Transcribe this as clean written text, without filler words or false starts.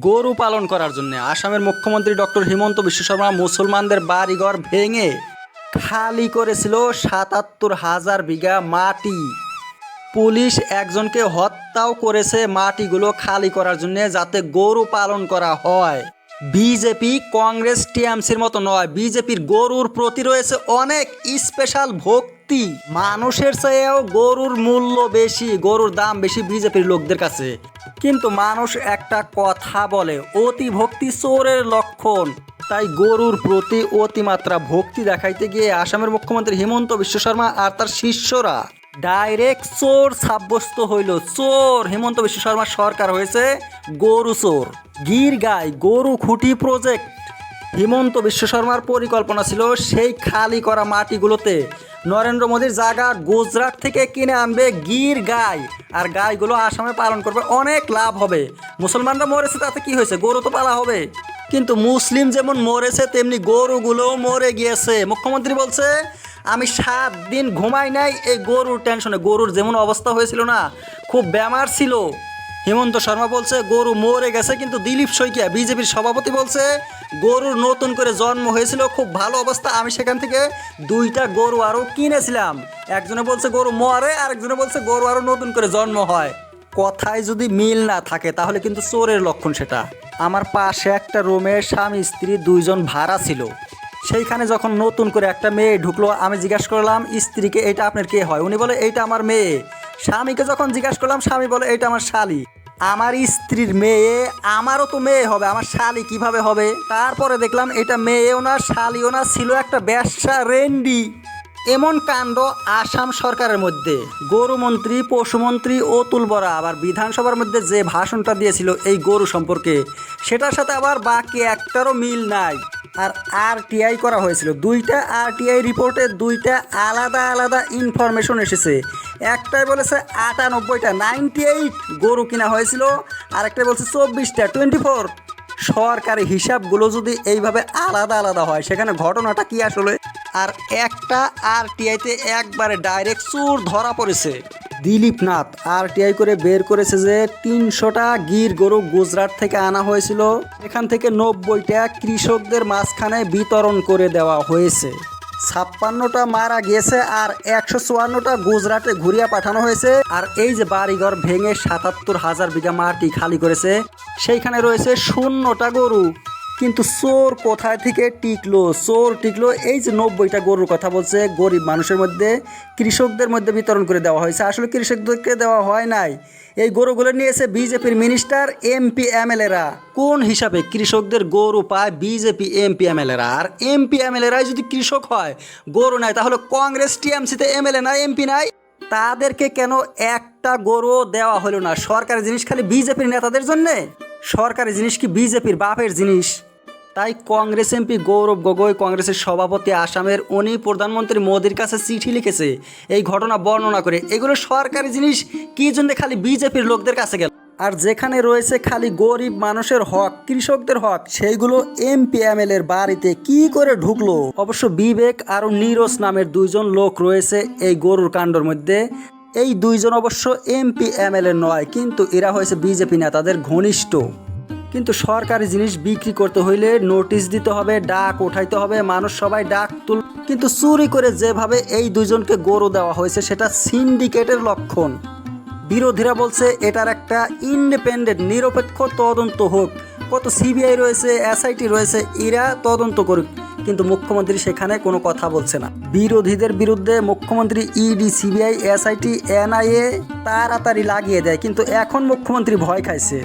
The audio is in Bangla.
গরু পালন করার জন্য আসামের মুখ্যমন্ত্রী ডক্টর হিমন্ত বিশ্ব শর্মা মুসলমানদের বাড়িঘর ভেঙে খালি করেছিল ৭৭,০০০ বিঘা মাটি। পুলিশ একজনকে হত্যাও করেছে মাটিগুলো খালি করার জন্য, যাতে গরু পালন করা হয়। বিজেপি কংগ্রেস টিএমসির মতো নয়, বিজেপির গরুর প্রতি রয়েছে অনেক স্পেশাল ভক্তি। মানুষের চেয়েও গরুর মূল্য বেশি, গরুর দাম বেশি বিজেপির লোকদের কাছে। কিন্তু মানুষ একটা কথা বলে, অতি ভক্তি চোরের লক্ষণ। তাই গরুর প্রতি অতিমাত্রা ভক্তি দেখাইতে গিয়ে আসামের মুখ্যমন্ত্রী হিমন্ত বিশ্ব শর্মা আর তার শিষ্যরা ডাইরেক্ট চোর সাব্যস্ত হইল। চোর হিমন্ত বিশ্ব শর্মার সরকার হয়েছে গরু চোর। গির গাই গরু খুঁটি প্রজেক্ট হিমন্ত বিশ্ব শর্মার পরিকল্পনা ছিল সেই খালি করা মাটিগুলোতে নরেন্দ্র মোদীর জায়গা গুজরাট থেকে কিনে আনবে গির গাই, আর গাইগুলো আসামে পালন করবে, অনেক লাভ হবে। মুসলমানরা মরেছে তাতে কি হয়েছে, গরু তো পালা হবে। কিন্তু মুসলিম যেমন মরেছে তেমনি গরুগুলোও মরে গিয়েছে। মুখ্যমন্ত্রী বলছে আমি 7 দিন ঘুমাই নাই এই গরুর টেনশনে। গরুর যেমন অবস্থা হয়েছিল না, খুব বেমার ছিল। হিমন্ত শর্মা বলছে গরু মরে গেছে, কিন্তু দিলীপ শইকিয়া বিজেপির সভাপতি বলছে গরুর নতুন করে জন্ম হয়েছিল, খুব ভালো অবস্থা, আমি সেখান থেকে 2টা গরু আরও কিনেছিলাম। একজনে বলছে গরু মরে, আরেকজনে বলছে গরু আরও নতুন করে জন্ম হয়। কথায় যদি মিল না থাকে তাহলে কিন্তু চোরের লক্ষণ সেটা। আমার পাশে একটা রুমে স্বামী স্ত্রী 2 জন ভাড়া ছিল। সেইখানে যখন নতুন করে একটা মেয়ে ঢুকলো, আমি জিজ্ঞাসা করলাম স্ত্রীকে এটা আপনার কে হয়? উনি বলে এইটা আমার মেয়ে। স্বামীকে যখন জিজ্ঞাসা করলাম, স্বামী বলে এইটা আমার শালি। আমার স্ত্রীর মেয়ে আমারও তো মেয়ে হবে, আমার শালি কিভাবে হবে? তারপরে দেখলাম এটা মেয়েও না শালিও না, ছিল একটা ব্যবসা রেন্ডি। এমন কাণ্ড আসাম সরকারের মধ্যে। গরুমন্ত্রী পশুমন্ত্রী অতুল বরা আবার বিধানসভার মধ্যে যে ভাষণটা দিয়েছিল এই গরু সম্পর্কে, সেটার সাথে আবার বাকি একটারও মিল নাই। আর আরটিআই করা হয়েছিল, 2টা আরটিআই রিপোর্টে 2টা আলাদা আলাদা ইনফরমেশন এসেছে। একটাই বলেছে 98টা 98 গরু কিনা হয়েছিল, আর একটাই বলছে 24টা 24। সরকারি হিসাবগুলো যদি এইভাবে আলাদা আলাদা হয়, সেখানে ঘটনাটা কি আসলে? আর একটা আরটিআইতে একবারে ডাইরেক্ট চোর ধরা পড়েছে। দিলীপ নাথ আরটিআই করে বের করেছে যে 300টা গির গরু গুজরাট থেকে আনা হয়েছিল, এখান থেকে 90টা কৃষকদের মাঝখানে বিতরণ করে দেওয়া হয়েছে। 56টা মারা গিয়েছে আর 154টা গুজরাটে ঘুরিয়ে পাঠানো হয়েছে। আর এই যে বাড়িঘর ভেঙে ৭৭,০০০ বিঘা মাটি খালি করেছে, সেইখানে রয়েছে 0টা গরু। কিন্তু চোর কোথায় থেকে টিকলো? চোর টিকলো এই যে 90টা গরুর কথা বলছে, গরিব মানুষের মধ্যে, কৃষকদের মধ্যে বিতরণ করে দেওয়া হয়েছে। আসলে কৃষকদেরকে দেওয়া হয় নাই, এই গরুগুলো নিয়েছে বিজেপির মিনিস্টার এমপি এমএলএরা। কোন হিসাবে কৃষকদের গরু পায় বিজেপি এমপি এমএলএরা? আর এমপি এমএলএরাই যদি কৃষক হয়, গরু নাই, তাহলে কংগ্রেস টিএমসিতে এমএলএ নাই, এমপি নাই, তাদেরকে কেন একটা গরু দেওয়া হলো না? সরকারি জিনিস খালি বিজেপির নেতাদের জন্যে? সরকারি জিনিস কি বিজেপির বাপের জিনিস? তাই কংগ্রেস এমপি গৌরব গগৈ, কংগ্রেসের সভাপতি আসামের, উনি প্রধানমন্ত্রী মোদির কাছে চিঠি লিখেছে এই ঘটনা বর্ণনা করে। এগুলো সরকারি জিনিস কি জন্য খালি বিজেপির লোকদের কাছে গেল? আর যেখানে রয়েছে খালি গরিব মানুষের হক, কৃষকদের হক, সেইগুলো এমপি এমএলএর বাড়িতে কি করে ঢুকলো? অবশ্য বিবেক আর নীরজ নামের 2 জন লোক রয়েছে এই গরুর কাণ্ডর মধ্যে। এই 2 জন অবশ্য এমপি এমএলএ নয়, কিন্তু এরা হয়েছে বিজেপি নেতাদের ঘনিষ্ঠ। কিন্তু সরকারি জিনিস বিক্রি করতে হইলে নোটিশ দিতে হবে, ডাক উঠাইতে হবে, মানুষ সবাই ডাক তুল। কিন্তু চুরি করে যেভাবে এই 2 জনকে গরু দেওয়া হয়েছে, সেটা সিন্ডিকেটের লক্ষণ। বিরোধীরা বলছে এটার একটা ইন্ডিপেন্ডেন্ট নিরপেক্ষ তদন্ত হোক। কত সিবিআই রয়েছে, এসআইটি রয়েছে, এরা তদন্ত করুক। কিন্তু মুখ্যমন্ত্রী সেখানে কোনো কথা বলছে না। বিরোধীদের বিরুদ্ধে মুখ্যমন্ত্রী ইডি, সিবিআই, এসআইটি, এনআইএ তাড়াতাড়ি লাগিয়ে দেয়, কিন্তু এখন মুখ্যমন্ত্রী ভয় খাইছে।